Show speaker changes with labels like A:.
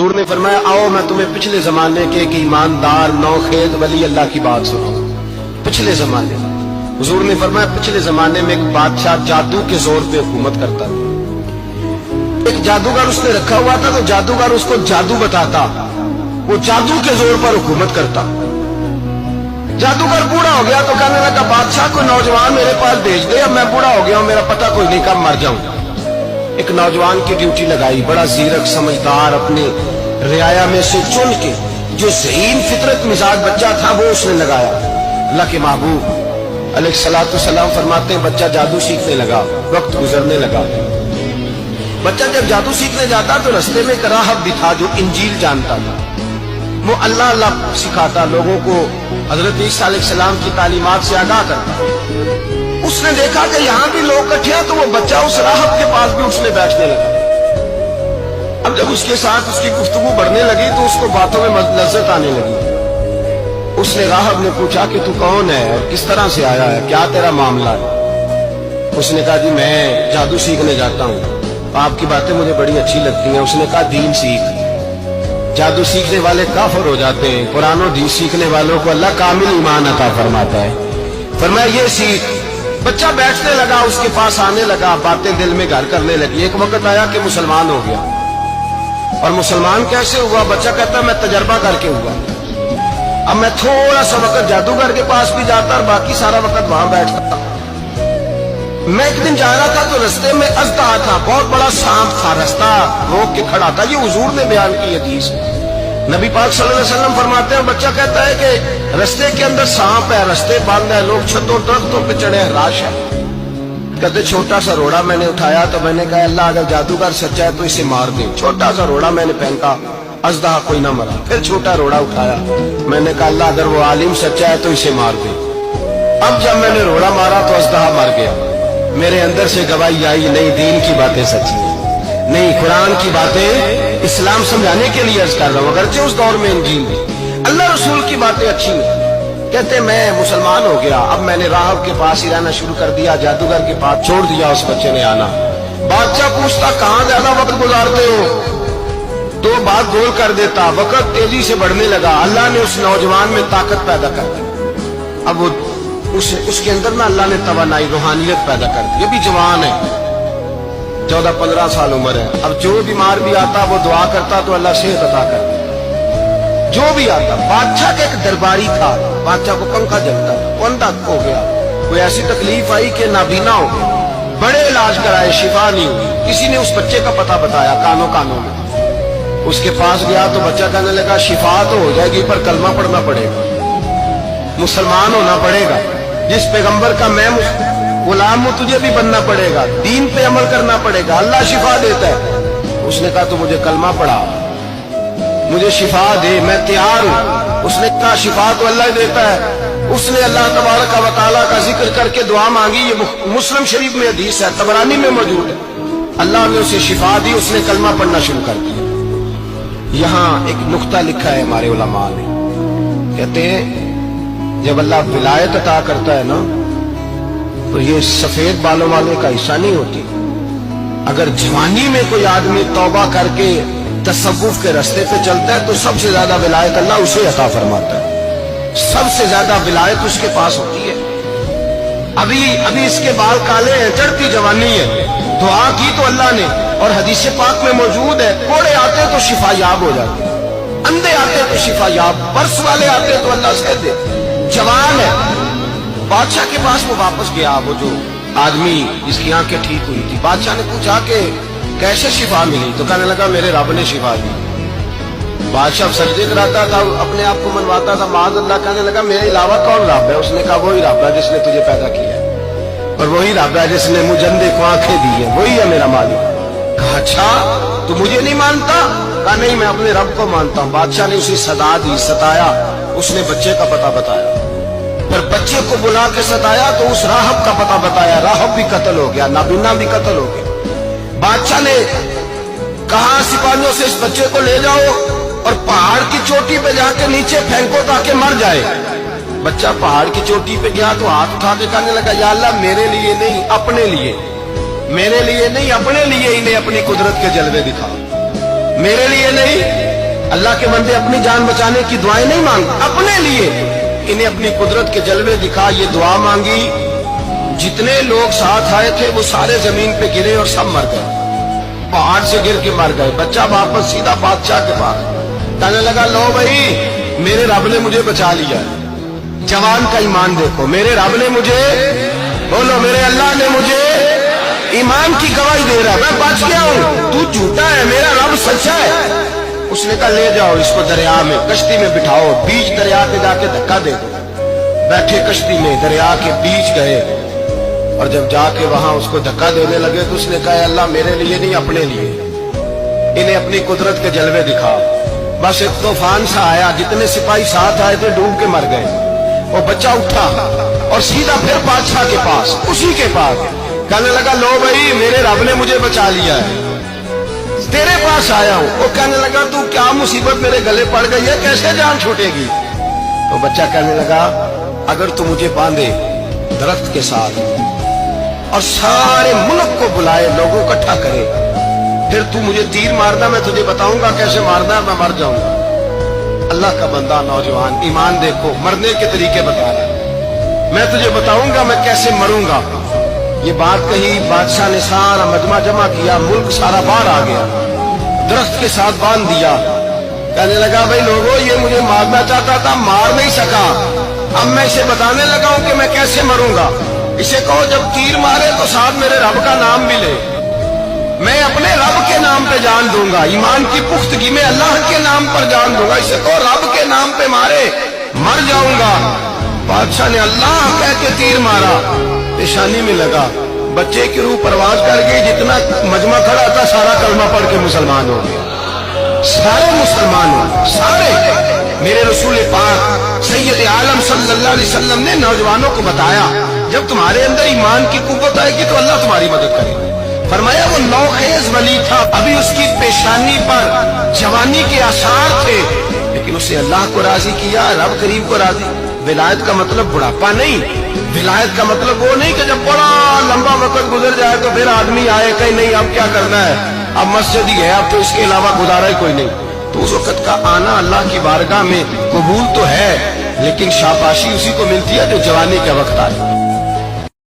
A: हुजूर ने फरमाया आओ मैं तुम्हें पिछले जमाने के एक ईमानदार नौखेद वली अल्लाह की बात सुनाऊं। पिछले जमाने हुजूर ने फरमाया पिछले जमाने में एक बादशाह जादू के जोर पे हुकूमत करता था। एक जादूगर उसने रखा हुआ था, तो जादूगर उसको जादू बताता, वो जादू के जोर पर हुकूमत करता। जादूगर बूढ़ा हो गया तो कहने लगा बादशाह को नौजवान मेरे पास भेज दे, अब मैं बूढ़ा हो गया हूं, मेरा पता कोई नहीं कब मर जाऊं। एक नौजवान की ड्यूटी लगाई, बड़ा जीरक समझदार, अपने रियाया में से चुन के जो ज़हीन फितरत मिजाज बच्चा था वो उसने लगाया। अल्लाह के महबूब अलैहिस्सलातु सलाम फरमाते हैं बच्चा जादू सीखने लगा, वक्त गुजरने लगा। बच्चा जब जादू सीखने जाता तो रास्ते में एक राहब भी था जो इंजील जानता था, वो अल्लाह अल्लाह सिखाता, लोगों को हजरत ईसा अलैहिस्सलाम की तालीमात से आगाह करता। उसने देखा कि यहाँ भी लोग इकट्ठे हैं, तो वो बच्चा उस राहब के पास भी उठने बैठने लगा। अब जब उसके साथ उसकी गुफ्तगू बढ़ने लगी तो उसको बातों में लज्जत आने लगी। उसने राहब ने पूछा कि तू कौन है और किस तरह से आया है, क्या तेरा मामला है। उसने कहा जी मैं जादू सीखने जाता हूँ, आपकी बातें मुझे बड़ी अच्छी लगती हैं। उसने कहा दीन सीख, जादू सीखने वाले काफिर हो जाते हैं, कुरान और दीन सीखने वालों को अल्लाह कामिल ईमान अता फरमाता है। फरमाया ये सीख। बच्चा बैठने लगा, उसके पास आने लगा, बातें दिल में घर करने लगी। एक वक्त आया कि मुसलमान हो गया। और मुसलमान कैसे हुआ? बच्चा कहता मैं तजर्बा करके हुआ। अब मैं थोड़ा सा वक्त जादूगर के पास भी जाता और बाकी सारा वक्त वहां बैठता। मैं एक दिन जा रहा था तो रास्ते में अज़दा था, बहुत बड़ा सांप था, रास्ता रोक के खड़ा था। ये हुजूर ने बयान की हदीस। नबी पाक सल्लल्लाहु अलैहि वसल्लम फरमाते हैं बच्चा कहता है कि रास्ते के अंदर सांप है, रास्ते बंद है, लोग छतों दरख्तों पे चढ़े हैं, राश है। कहते छोटा सा रोड़ा मैंने उठाया तो मैंने कहा अल्लाह अगर जादूगर सच्चा है तो इसे मार दे। छोटा सा रोड़ा मैंने फेंका, अज़दा कोई ना मरा। फिर छोटा रोड़ा उठाया, मैंने कहा अल्लाह अगर वो आलिम सच्चा है तो इसे मार दे। अब जब मैंने रोड़ा मारा तो अज़दा मर गया। मेरे अंदर से गवाही आई नहीं दीन की बातें सच्ची है, नहीं कुरान की बातें इस्लाम समझाने के लिए अर्ज कर रहा हूं। अगरचे उस दौर में इंजील अल्लाह रसूल की बातें अच्छी नहीं। कहते मैं मुसलमान हो गया, अब मैंने राहब के पास ही रहना शुरू कर दिया, जादूगर के पास छोड़ दिया उस बच्चे ने आना। बादशाह पूछता कहां ज्यादा वक्त गुजारते हो, तो बात गोल कर देता। वक्त तेजी से बढ़ने लगा, अल्लाह ने उस नौजवान में ताकत पैदा कर दी। अब वो उसके अंदर ना अल्लाह ने तवानाई रूहानियत पैदा कर दी। ये भी जवान है, 14-15 साल उम्र है। अब जो बीमार भी आता वो दुआ करता तो अल्लाह सेहत अता करता। जो भी आता, बादशाह का एक दरबारी था, बादशाह को पंखा जलता, अंधा हो गया, कोई ऐसी तकलीफ आई कि नाबीना हो गया, बड़े इलाज कराए, शिफा नहीं हुई। किसी ने उस बच्चे का पता बताया कानों कानों में। उसके पास गया तो बच्चा कहने लगा शिफा तो हो जाएगी पर कलमा पढ़ना पड़ेगा, मुसलमान होना पड़ेगा, जिस पैगंबर का मैं गुलाम हूं तुझे भी बनना पड़ेगा, दीन पे अमल करना पड़ेगा, अल्लाह शिफा देता है। उसने कहा तो मुझे कलमा पढ़ा, मुझे शिफा दे, मैं तैयार हूं। उसने कहा शिफा तो अल्लाह देता है। उसने अल्लाह तबारक व तआला का जिक्र करके दुआ मांगी। ये मुस्लिम शरीफ में हदीस है, तबरानी में मौजूद है। अल्लाह ने उसे शिफा दी, उसने कलमा पढ़ना शुरू कर दिया। यहाँ एक नुक्ता लिखा है हमारे उलमा ने, कहते हैं जब अल्लाह विलायत अता करता है ना तो ये सफेद बालों वाले का हिस्सा नहीं होती। अगर जवानी में कोई आदमी तौबा करके तसव्वुफ के रास्ते पे चलता है तो सबसे ज्यादा विलायत अल्लाह उसे अता फरमाता है, सबसे ज्यादा विलायत उसके पास होती है। अभी इसके बाल काले हैं, चढ़ती जवानी है, दुआ की तो अल्लाह ने, और हदीस पाक में मौजूद है कोड़े आते तो शिफा याब हो जाते, अंधे आते तो शिफा याब, पर्स वाले आते तो अल्लाह से दे। जवान है, बादशाह के पास वो वापस गया, वो जो आदमी जिसकी आंखें ठीक हुई थी। बादशाह ने पूछा कि कैसे शिफा मिली, तो कहने लगा मेरे रब ने शिफा दी। बादशाह सजदे कराता था, अपने आप को मनवाता था, माज़ अल्लाह। कहने लगा मेरे अलावा कौन रब है? उसने कहा वही रब है जिसने तुझे पैदा किया है, और वही रब है जिसने मुझे अंधे को आंखें दी है, वही है मेरा मालिक। कहा अच्छा तू मुझे नहीं मानता? कहा नहीं मैं अपने रब को मानता हूं। बादशाह ने उसे सदा दी, सताया, उसने बच्चे का पता बताया, पर बच्चे को बुला के सताया तो उस राहब का पता बताया, राहब भी कत्ल हो गया, नाबीना भी कत्ल हो गया। बादशाह ने कहा सिपाहियों से इस बच्चे को ले जाओ और पहाड़ की चोटी पे जाके नीचे फेंको ताकि मर जाए। बच्चा पहाड़ की चोटी पे गया तो हाथ उठा के कहने लगा या अल्लाह मेरे लिए नहीं अपने लिए, मेरे लिए नहीं अपने लिए इन्हें अपनी कुदरत के जलवे दिखा, मेरे लिए नहीं अल्लाह के बंदे अपनी जान बचाने की दुआएं नहीं मांगते, अपने लिए इन्हें अपनी कुदरत के जलवे दिखा ये दुआ मांगी। जितने लोग साथ आए थे वो सारे जमीन पे गिरे और सब मर गए, पहाड़ से गिर के मर गए। बच्चा वापस सीधा बादशाह के पास कहने लगा, लो भाई मेरे रब ने मुझे बचा लिया। जवान का ईमान देखो, मेरे रब ने मुझे, बोलो मेरे अल्लाह ने मुझे ईमान की गवाही दे रहा है, मैं बच गया हूं, तू झूठा है, मेरा रब सच्चा है। उसने कहा ले जाओ इसको दरिया में, कश्ती में बिठाओ, बीच दरिया के जाके धक्का दे दो। बैठे कश्ती में, दरिया के बीच गए और जब जाके वहां उसको धक्का देने लगे तो उसने कहा अल्लाह मेरे लिए नहीं अपने लिए, इन्हें अपनी कुदरत के जलवे दिखा। बस एक तूफान सा आया, जितने सिपाही साथ आए थे डूब के मर गए। वो बच्चा उठा और सीधा फिर बादशाह के पास, उसी के पास कहने लगा, लो भाई मेरे रब ने मुझे बचा लिया है, तेरे पास आया हूं। वो कहने लगा, तू क्या मुसीबत मेरे गले पड़ गई है, कैसे जान छूटेगी? तो बच्चा कहने लगा, अगर तू मुझे बांधे दरख्त के साथ और सारे मुल्क को बुलाए, लोगों को इकट्ठा करे, फिर तू मुझे तीर मारना, मैं तुझे बताऊंगा कैसे मारना, मैं मर जाऊंगा। अल्लाह का बंदा नौजवान, ईमान देखो, मरने के तरीके बता रहा है, मैं तुझे बताऊंगा मैं कैसे मरूंगा। ये बात कही, बादशाह ने सारा मजमा जमा किया, मुल्क सारा बाहर आ गया, दरख्त के साथ बांध दिया। कहने लगा, भाई लोगों ये मुझे मारना चाहता था, मार नहीं सका, अब मैं इसे बताने लगा हूं कि मैं कैसे मरूंगा। इसे कहो जब तीर मारे तो साथ मेरे रब का नाम भी ले, मैं अपने रब के नाम पे जान दूंगा, ईमान की पुख्तगी में अल्लाह के नाम पर जान दूंगा। इसे कहो रब के नाम पे मारे, मर जाऊंगा। बादशाह ने अल्लाह कह के तीर मारा, पेशानी में लगा, बच्चे की रूह परवाज कर गई, जितना मजमा खड़ा था सारा कलमा पढ़ के मुसलमान हो गया, सारे मुसलमान हो सारे। मेरे रसूल पाक सैयद आलम सल्लल्लाहु अलैहि वसल्लम ने नौजवानों को बताया, जब तुम्हारे अंदर ईमान की कुव्वत आएगी तो अल्लाह तुम्हारी मदद करेगा। फरमाया वो नौखेज वली था, अभी उसकी पेशानी पर जवानी के आसार थे, लेकिन उसे अल्लाह को राजी किया, रब करीम को राजी। विलायत का मतलब बुढ़ापा नहीं, विलायत का मतलब वो नहीं कि जब बड़ा लंबा वक्त गुजर जाए तो फिर आदमी आए कहीं नहीं अब क्या करना है, अब मस्जिद ही है, अब तो इसके अलावा गुजारा ही कोई नहीं। तो उस वक्त का आना अल्लाह की बारगाह में कबूल तो है, लेकिन शाबाशी उसी को मिलती है जो जवानी का वक्त आए।